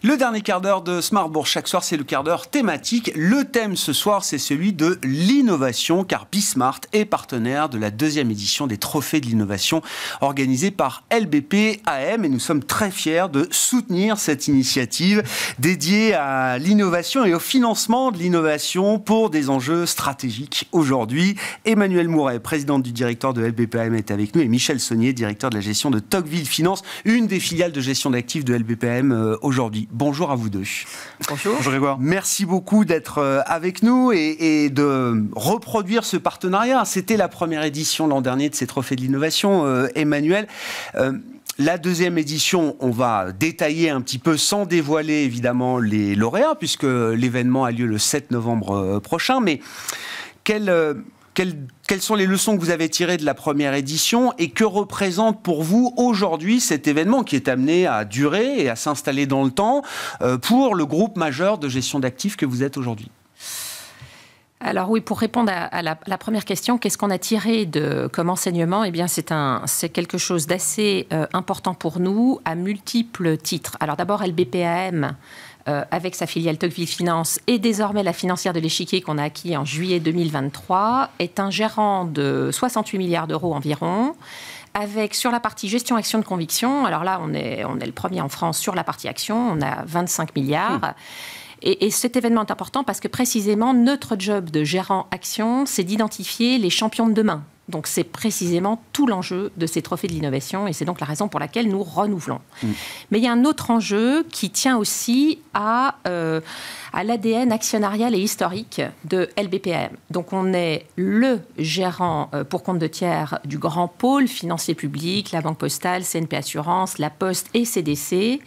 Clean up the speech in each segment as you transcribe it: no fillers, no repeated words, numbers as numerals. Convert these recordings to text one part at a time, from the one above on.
Le dernier quart d'heure de Smart Bourse, chaque soir, c'est le quart d'heure thématique. Le thème ce soir, c'est celui de l'innovation, car Bismart est partenaire de la deuxième édition des Trophées de l'innovation organisée par LBP-AM. Et nous sommes très fiers de soutenir cette initiative dédiée à l'innovation et au financement de l'innovation pour des enjeux stratégiques aujourd'hui. Emmanuelle Mouret, présidente du directoire de LBP-AM, est avec nous, et Michel Saunier, directeur de la gestion de Tocqueville Finance, une des filiales de gestion d'actifs de LBP-AM aujourd'hui. Bonjour à vous deux. Bonjour. Bonjour Grégoire. Merci beaucoup d'être avec nous et de reproduire ce partenariat. C'était la première édition l'an dernier de ces Trophées de l'innovation, Emmanuel. La deuxième édition, on va détailler un petit peu sans dévoiler évidemment les lauréats, puisque l'événement a lieu le 7 novembre prochain. Mais quelles sont les leçons que vous avez tirées de la première édition et que représente pour vous aujourd'hui cet événement qui est amené à durer et à s'installer dans le temps pour le groupe majeur de gestion d'actifs que vous êtes aujourd'hui ? Alors oui, pour répondre à la première question, qu'est-ce qu'on a tiré comme enseignement ? Eh bien, c'est quelque chose d'assez important pour nous à multiples titres. Alors d'abord, LBP-AM, avec sa filiale Tocqueville Finance et désormais la financière de l'échiquier qu'on a acquis en juillet 2023, est un gérant de 68 milliards d'euros environ, avec sur la partie gestion action de conviction, alors là on est le premier en France sur la partie action, on a 25 milliards. Et cet événement est important parce que précisément notre job de gérant action, c'est d'identifier les champions de demain. Donc c'est précisément tout l'enjeu de ces trophées de l'innovation et c'est donc la raison pour laquelle nous renouvelons. Mais il y a un autre enjeu qui tient aussi à l'ADN actionnarial et historique de LBP-AM. Donc on est le gérant pour compte de tiers du grand pôle financier public, la Banque Postale, CNP Assurance, La Poste et CDC,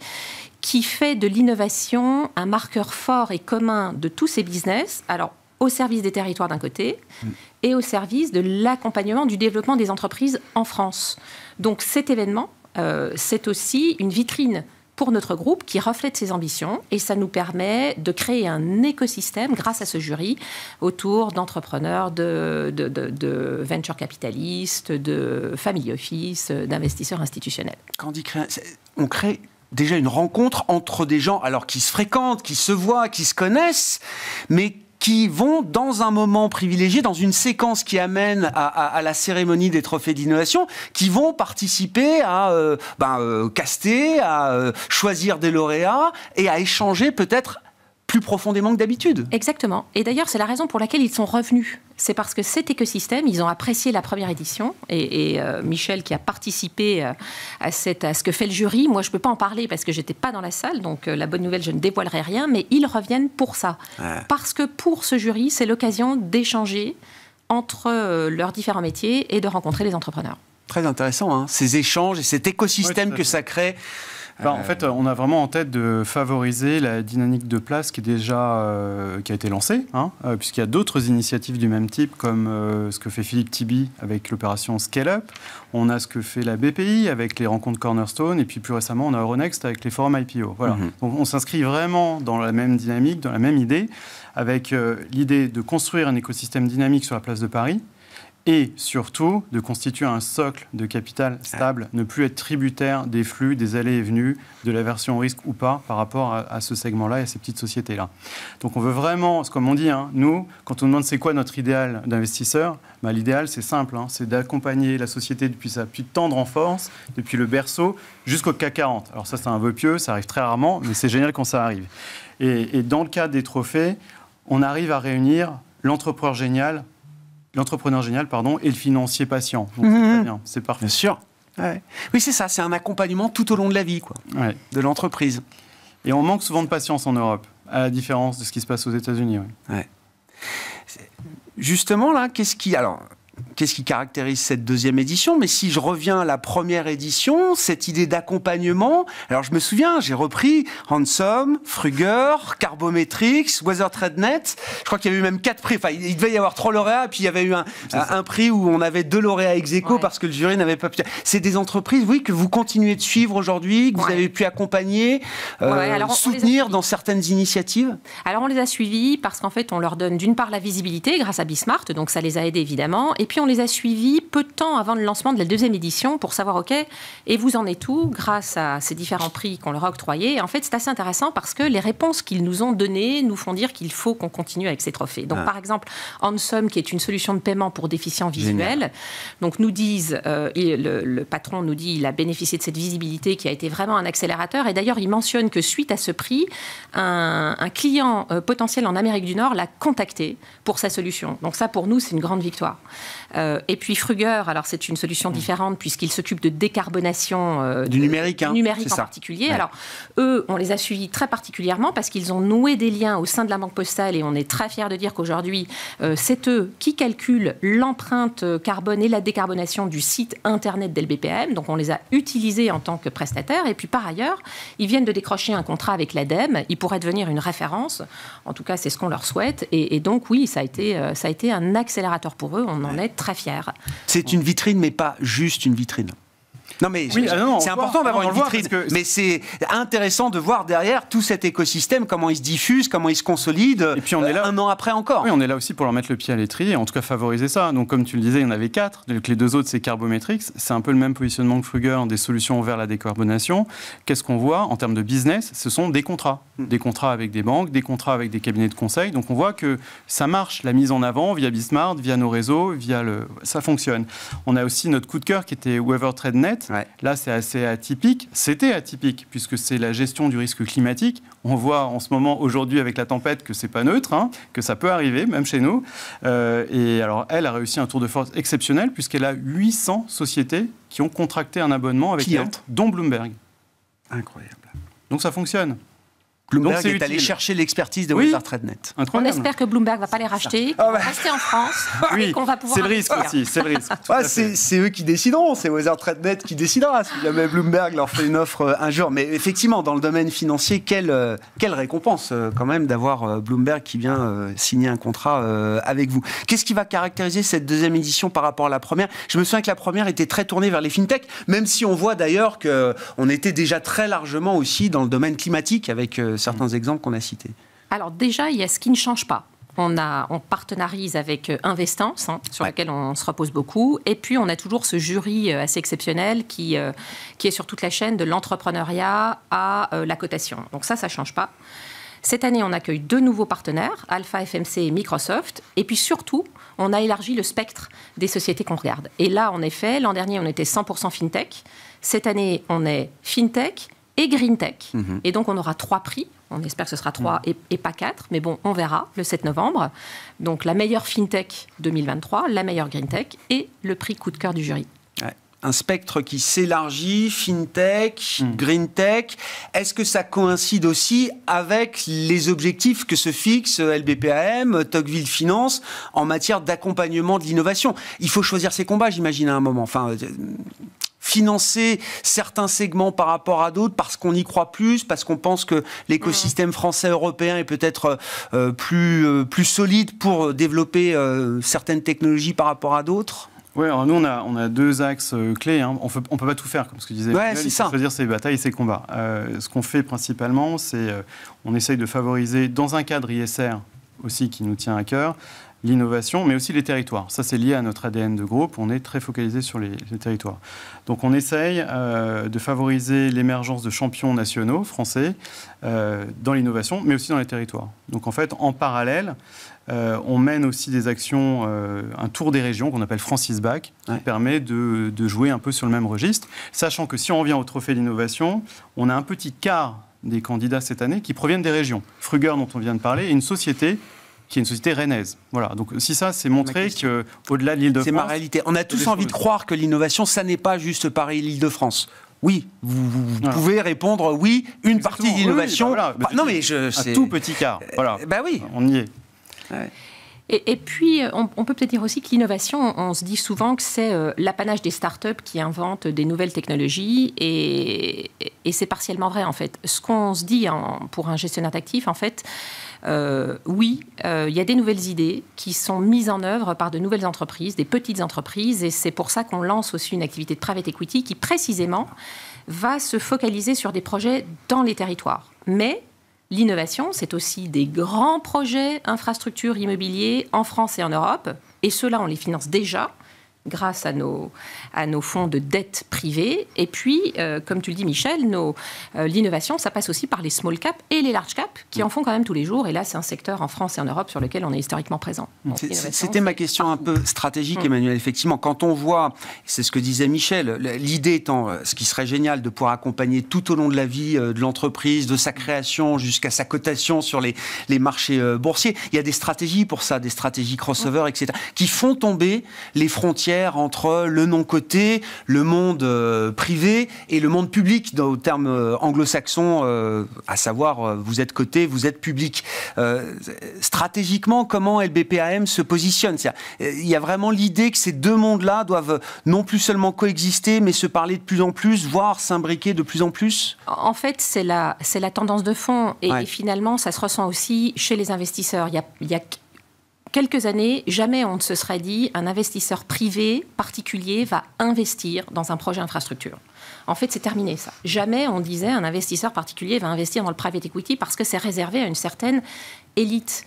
qui fait de l'innovation un marqueur fort et commun de tous ces business, alors au service des territoires d'un côté et au service de l'accompagnement du développement des entreprises en France. Donc cet événement, c'est aussi une vitrine pour notre groupe qui reflète ses ambitions et ça nous permet de créer un écosystème grâce à ce jury autour d'entrepreneurs, de venture capitalistes, de family office, d'investisseurs institutionnels. Quand on dit créer, on crée déjà une rencontre entre des gens alors qui se fréquentent, qui se voient, qui se connaissent, mais qui vont dans un moment privilégié, dans une séquence qui amène à la cérémonie des trophées d'innovation, qui vont participer à caster, à choisir des lauréats et à échanger peut-être plus profondément que d'habitude. Exactement. Et d'ailleurs, c'est la raison pour laquelle ils sont revenus. C'est parce que cet écosystème, ils ont apprécié la première édition. Et Michel, qui a participé à ce que fait le jury, moi, je ne peux pas en parler parce que je n'étais pas dans la salle. Donc, la bonne nouvelle, je ne dévoilerai rien. Mais ils reviennent pour ça. Ouais. Parce que pour ce jury, c'est l'occasion d'échanger entre leurs différents métiers et de rencontrer les entrepreneurs. Très intéressant, hein, ces échanges et cet écosystème que ça crée. En fait, on a vraiment en tête de favoriser la dynamique de place qui a été lancée, puisqu'il y a d'autres initiatives du même type, comme ce que fait Philippe Tibi avec l'opération Scale Up. On a ce que fait la BPI avec les rencontres Cornerstone, et puis plus récemment, on a Euronext avec les forums IPO. Voilà. Donc, on s'inscrit vraiment dans la même dynamique, dans la même idée, avec l'idée de construire un écosystème dynamique sur la place de Paris, et surtout de constituer un socle de capital stable, ne plus être tributaire des flux, des allées et venues, de la version risque ou pas par rapport à ce segment-là et à ces petites sociétés-là. Donc on veut vraiment, comme on dit, nous, quand on demande c'est quoi notre idéal d'investisseur, l'idéal c'est simple, c'est d'accompagner la société depuis sa plus tendre enfance, depuis le berceau jusqu'au CAC 40. Alors ça c'est un vœu pieux, ça arrive très rarement, mais c'est génial quand ça arrive. Et dans le cadre des trophées, on arrive à réunir l'entrepreneur génial et le financier patient. Donc c'est très bien, c'est parfait. Bien sûr. Ouais. Oui, c'est ça, c'est un accompagnement tout au long de la vie, de l'entreprise. Et on manque souvent de patience en Europe, à la différence de ce qui se passe aux États-Unis. Ouais. Justement, là, qu'est-ce qui caractérise cette deuxième édition? Mais si je reviens à la première édition, cette idée d'accompagnement, alors je me souviens, j'ai repris Ransom, Fruger, Carbometrix, WeatherTradeNet, je crois qu'il y avait eu même 4 prix, enfin il devait y avoir 3 lauréats, puis il y avait eu un prix où on avait 2 lauréats ex aequo parce que le jury n'avait pas pu... C'est des entreprises, oui, que vous continuez de suivre aujourd'hui, que vous avez pu accompagner, soutenir dans certaines initiatives? Alors on les a suivis parce qu'en fait on leur donne d'une part la visibilité grâce à Bismart, donc ça les a aidés évidemment, et puis on les a suivis peu de temps avant le lancement de la deuxième édition pour savoir, OK, et vous en êtes où grâce à ces différents prix qu'on leur a octroyés. Et en fait, c'est assez intéressant parce que les réponses qu'ils nous ont données nous font dire qu'il faut qu'on continue avec ces trophées. Donc, par exemple, Ensum, qui est une solution de paiement pour déficients visuels, donc nous disent, le patron nous dit, il a bénéficié de cette visibilité qui a été vraiment un accélérateur. Et d'ailleurs, il mentionne que suite à ce prix, un client potentiel en Amérique du Nord l'a contacté pour sa solution. Donc ça, pour nous, c'est une grande victoire. Et puis Fruger, alors c'est une solution différente puisqu'il s'occupe de décarbonation du numérique, en particulier. Ouais. Alors eux, on les a suivis très particulièrement parce qu'ils ont noué des liens au sein de la Banque Postale et on est très fiers de dire qu'aujourd'hui, c'est eux qui calculent l'empreinte carbone et la décarbonation du site internet d'LBPM. Donc on les a utilisés en tant que prestataires. Et puis par ailleurs, ils viennent de décrocher un contrat avec l'ADEME. Ils pourraient devenir une référence. En tout cas, c'est ce qu'on leur souhaite. Et donc oui, ça a été un accélérateur pour eux. On en est très fiers. C'est une vitrine, mais pas juste une vitrine. Non, mais oui, c'est important d'avoir une vitrine, mais c'est intéressant de voir derrière tout cet écosystème, comment il se diffuse, comment il se consolide, et puis on est là, un an après encore. Oui, on est là aussi pour leur mettre le pied à l'étrier, en tout cas favoriser ça. Donc comme tu le disais, il y en avait 4, donc les 2 autres c'est Carbometrics, c'est un peu le même positionnement que Fruger, des solutions vers la décarbonation. Qu'est-ce qu'on voit en termes de business? Ce sont des contrats avec des banques, des contrats avec des cabinets de conseil, donc on voit que ça marche, la mise en avant via Bismart, via nos réseaux, ça fonctionne. On a aussi notre coup de cœur qui était Weather TradeNet. Ouais. Là, c'est assez atypique. C'était atypique, puisque c'est la gestion du risque climatique. On voit en ce moment, aujourd'hui, avec la tempête, que c'est pas neutre, que ça peut arriver, même chez nous. Et alors, elle a réussi un tour de force exceptionnel, puisqu'elle a 800 sociétés qui ont contracté un abonnement avec elle, dont Bloomberg. Incroyable. Donc, ça fonctionne. Bloomberg est allé chercher l'expertise de Weather TradeNet. On espère que Bloomberg ne va pas les racheter, qu'on va rester en France et qu'on va pouvoir c'est le risque aussi, c'est le risque. C'est eux qui décideront, c'est Weather TradeNet qui décidera si jamais Bloomberg leur fait une offre un jour. Mais effectivement, dans le domaine financier, quelle récompense quand même d'avoir Bloomberg qui vient signer un contrat avec vous. Qu'est-ce qui va caractériser cette deuxième édition par rapport à la première? Je me souviens que la première était très tournée vers les fintechs, même si on voit d'ailleurs qu'on était déjà très largement aussi dans le domaine climatique avec certains exemples qu'on a cités. Alors déjà, il y a ce qui ne change pas. On partenarise avec Investance, sur laquelle on se repose beaucoup. Et puis, on a toujours ce jury assez exceptionnel qui est sur toute la chaîne de l'entrepreneuriat à la cotation. Donc ça ne change pas. Cette année, on accueille 2 nouveaux partenaires, Alpha FMC et Microsoft. Et puis surtout, on a élargi le spectre des sociétés qu'on regarde. Et là, en effet, l'an dernier, on était 100% FinTech. Cette année, on est FinTech et GreenTech. Et donc, on aura 3 prix. On espère que ce sera 3 et pas 4. Mais bon, on verra le 7 novembre. Donc, la meilleure FinTech 2023, la meilleure GreenTech et le prix coup de cœur du jury. Ouais. Un spectre qui s'élargit, FinTech, GreenTech. Est-ce que ça coïncide aussi avec les objectifs que se fixe LBPM, Tocqueville Finance, en matière d'accompagnement de l'innovation? Il faut choisir ses combats, j'imagine, à un moment. Enfin, financer certains segments par rapport à d'autres parce qu'on y croit plus, parce qu'on pense que l'écosystème français-européen est peut-être plus solide pour développer certaines technologies par rapport à d'autres? Oui, alors nous, on a 2 axes clés. On peut pas tout faire, comme ce que disait Emmanuel. Il faut choisir ses batailles et ses combats. Ce qu'on fait principalement, c'est on essaye de favoriser, dans un cadre ISR aussi qui nous tient à cœur, l'innovation, mais aussi les territoires. Ça, c'est lié à notre ADN de groupe. On est très focalisé sur les territoires. Donc, on essaye de favoriser l'émergence de champions nationaux français dans l'innovation, mais aussi dans les territoires. Donc, en fait, en parallèle, on mène aussi des actions, un tour des régions qu'on appelle Francis Bac, qui permet de jouer un peu sur le même registre, sachant que si on revient au trophée d'innovation, on a un petit quart des candidats cette année qui proviennent des régions. Fruger, dont on vient de parler, et une société qui est une société rennaise. Voilà. Donc, si ça, c'est montrer qu'au-delà de l'Île-de-France... C'est ma réalité. On a tous envie de croire que l'innovation, ça n'est pas juste Paris et l'Île-de-France. Oui, vous pouvez répondre oui, une partie d'innovation. Non, mais un tout petit quart. Voilà. Oui. On y est. Ouais. Et puis, on peut peut-être dire aussi que l'innovation, on se dit souvent que c'est l'apanage des startups qui inventent des nouvelles technologies, et c'est partiellement vrai, en fait. Ce qu'on se dit pour un gestionnaire d'actifs, en fait, il y a des nouvelles idées qui sont mises en œuvre par de nouvelles entreprises, des petites entreprises, et c'est pour ça qu'on lance aussi une activité de private equity qui, précisément, va se focaliser sur des projets dans les territoires. Mais l'innovation, c'est aussi des grands projets infrastructures immobiliers en France et en Europe. Et ceux-là, on les finance déjà. grâce à nos fonds de dette privée. Et puis, comme tu le dis, Michel, l'innovation, ça passe aussi par les small caps et les large caps qui en font quand même tous les jours. Et là, c'est un secteur en France et en Europe sur lequel on est historiquement présent. C'était ma question un peu stratégique, Emmanuel. Effectivement, quand on voit, c'est ce que disait Michel, l'idée étant, ce qui serait génial, de pouvoir accompagner tout au long de la vie de l'entreprise, de sa création jusqu'à sa cotation sur les marchés boursiers. Il y a des stratégies pour ça, des stratégies crossover, etc., qui font tomber les frontières entre le non-coté, le monde privé et le monde public, au terme anglo-saxon, à savoir vous êtes coté, vous êtes public. Stratégiquement, comment LBPAM se positionne? Il y a vraiment l'idée que ces deux mondes-là doivent non plus seulement coexister, mais se parler de plus en plus, voire s'imbriquer de plus en plus? En fait, c'est la tendance de fond. Et finalement, ça se ressent aussi chez les investisseurs. Il y a quelques années, jamais on ne se serait dit un investisseur privé particulier va investir dans un projet infrastructure. En fait, c'est terminé ça. Jamais on disait un investisseur particulier va investir dans le private equity parce que c'est réservé à une certaine élite.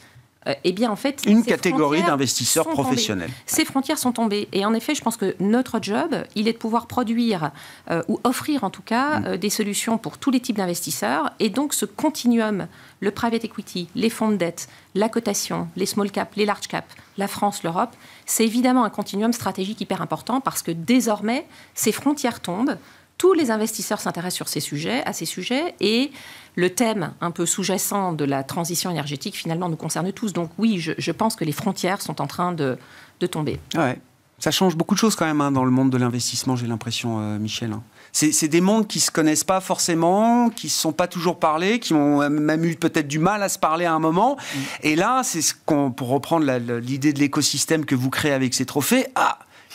Eh bien, en fait, une catégorie d'investisseurs professionnels. Ces frontières sont tombées. Et en effet, je pense que notre job, il est de pouvoir produire ou offrir en tout cas des solutions pour tous les types d'investisseurs. Et donc, ce continuum, le private equity, les fonds de dette, la cotation, les small cap, les large cap, la France, l'Europe, c'est évidemment un continuum stratégique hyper important parce que désormais, ces frontières tombent. Tous les investisseurs s'intéressent à ces sujets, et le thème un peu sous-jacent de la transition énergétique, finalement, nous concerne tous. Donc oui, je pense que les frontières sont en train de tomber. Ouais. Ça change beaucoup de choses quand même dans le monde de l'investissement, j'ai l'impression, Michel. C'est des mondes qui ne se connaissent pas forcément, qui ne se sont pas toujours parlé, qui ont même eu peut-être du mal à se parler à un moment. Et là, c'est pour reprendre l'idée de l'écosystème que vous créez avec ces trophées,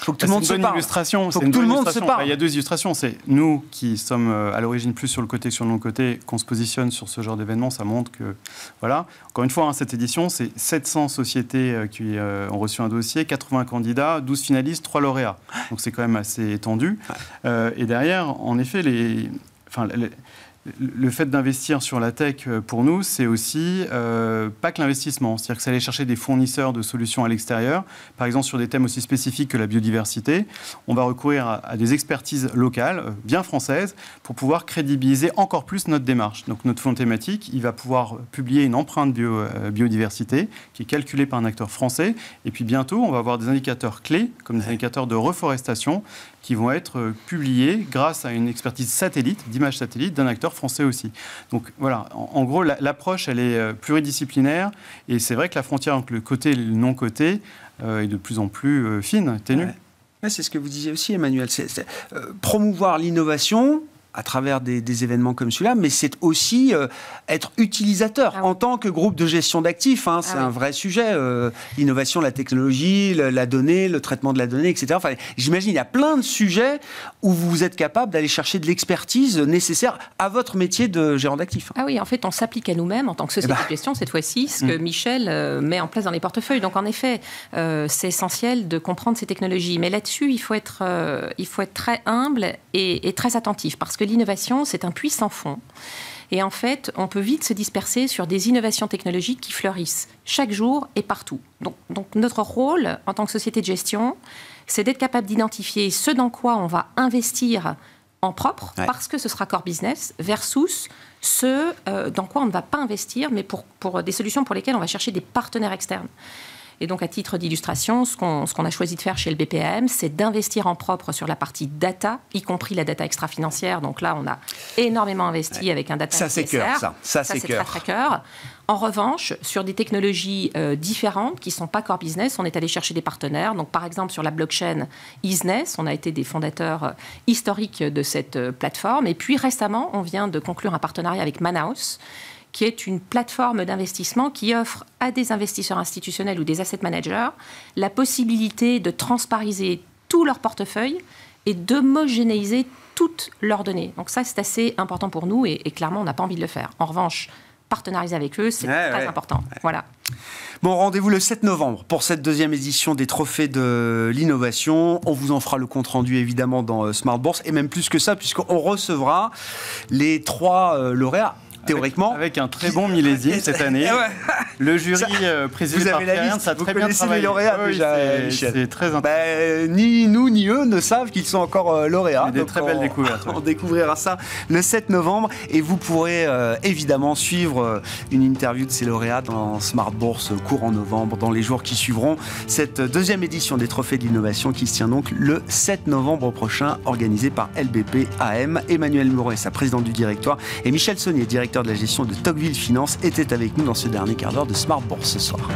il faut que tout le monde se parle. C'est une bonne illustration. Il y a deux illustrations. C'est nous qui sommes à l'origine plus sur le côté que sur le non-côté, qu'on se positionne sur ce genre d'événement. Ça montre que, voilà. Encore une fois, cette édition, c'est 700 sociétés qui ont reçu un dossier, 80 candidats, 12 finalistes, 3 lauréats. Donc c'est quand même assez étendu. Et derrière, en effet, le fait d'investir sur la tech, pour nous, c'est aussi pas que l'investissement. C'est-à-dire que c'est aller chercher des fournisseurs de solutions à l'extérieur. Par exemple, sur des thèmes aussi spécifiques que la biodiversité, on va recourir à des expertises locales, bien françaises, pour pouvoir crédibiliser encore plus notre démarche. Donc notre fonds thématique, il va pouvoir publier une empreinte biodiversité qui est calculée par un acteur français. Et puis bientôt, on va avoir des indicateurs clés, comme des indicateurs de reforestation, qui vont être publiés grâce à une expertise satellite, d'image satellite, d'un acteur français aussi. Donc voilà, en gros, l'approche, elle est pluridisciplinaire, et c'est vrai que la frontière entre le côté et le non-côté est de plus en plus fine, ténue. Ouais, c'est ce que vous disiez aussi, Emmanuel. Promouvoir l'innovation à travers des événements comme celui-là, mais c'est aussi être utilisateur en tant que groupe de gestion d'actifs. C'est un vrai sujet. L'innovation, la technologie, la donnée, le traitement de la donnée, etc. Enfin, j'imagine il y a plein de sujets où vous êtes capable d'aller chercher de l'expertise nécessaire à votre métier de gérant d'actifs. Ah oui, en fait, on s'applique à nous-mêmes en tant que société de gestion, cette fois-ci, ce que Michel met en place dans les portefeuilles. Donc, en effet, c'est essentiel de comprendre ces technologies. Mais là-dessus, il faut être très humble et très attentif, parce que l'innovation, c'est un puits sans fond. Et en fait, on peut vite se disperser sur des innovations technologiques qui fleurissent chaque jour et partout. Donc notre rôle en tant que société de gestion, c'est d'être capable d'identifier ce dans quoi on va investir en propre, parce que ce sera core business, versus ce dans quoi on ne va pas investir, mais pour des solutions pour lesquelles on va chercher des partenaires externes. Et donc, à titre d'illustration, ce qu'on a choisi de faire chez le BPAM, c'est d'investir en propre sur la partie data, y compris la data extra-financière. Donc là, on a énormément investi avec un data ça, c'est cœur, ça c'est très, très cœur. En revanche, sur des technologies différentes qui ne sont pas core business, on est allé chercher des partenaires. Donc, par exemple, sur la blockchain Easiness, on a été des fondateurs historiques de cette plateforme. Et puis, récemment, on vient de conclure un partenariat avec Manhouse, qui est une plateforme d'investissement qui offre à des investisseurs institutionnels ou des asset managers la possibilité de transpariser tout leur portefeuille et d'homogénéiser toutes leurs données. Donc ça, c'est assez important pour nous et clairement, on n'a pas envie de le faire. En revanche, partenariser avec eux, c'est très important. Voilà. Bon, rendez-vous le 7 novembre pour cette deuxième édition des Trophées de l'innovation. On vous en fera le compte-rendu, évidemment, dans Smart Bourse. Et même plus que ça, puisqu'on recevra les 3 lauréats. Théoriquement. Avec un très bon millésime cette année. Le jury présidé par Pierre Ernst a très bien travaillé. Vous connaissez les lauréats déjà, Michel. C'est très intéressant. Ni nous ni eux ne savent qu'ils sont encore lauréats. Des très belles découvertes. On découvrira ça le 7 novembre et vous pourrez évidemment suivre une interview de ces lauréats dans Smart Bourse courant novembre, dans les jours qui suivront. Cette deuxième édition des Trophées de l'innovation qui se tient donc le 7 novembre prochain, organisée par LBP AM. Emmanuel Moret, sa présidente du directoire, et Michel Saunier, directeur de la gestion de Tocqueville Finance, étaient avec nous dans ce dernier quart d'heure de Smart Bourse ce soir.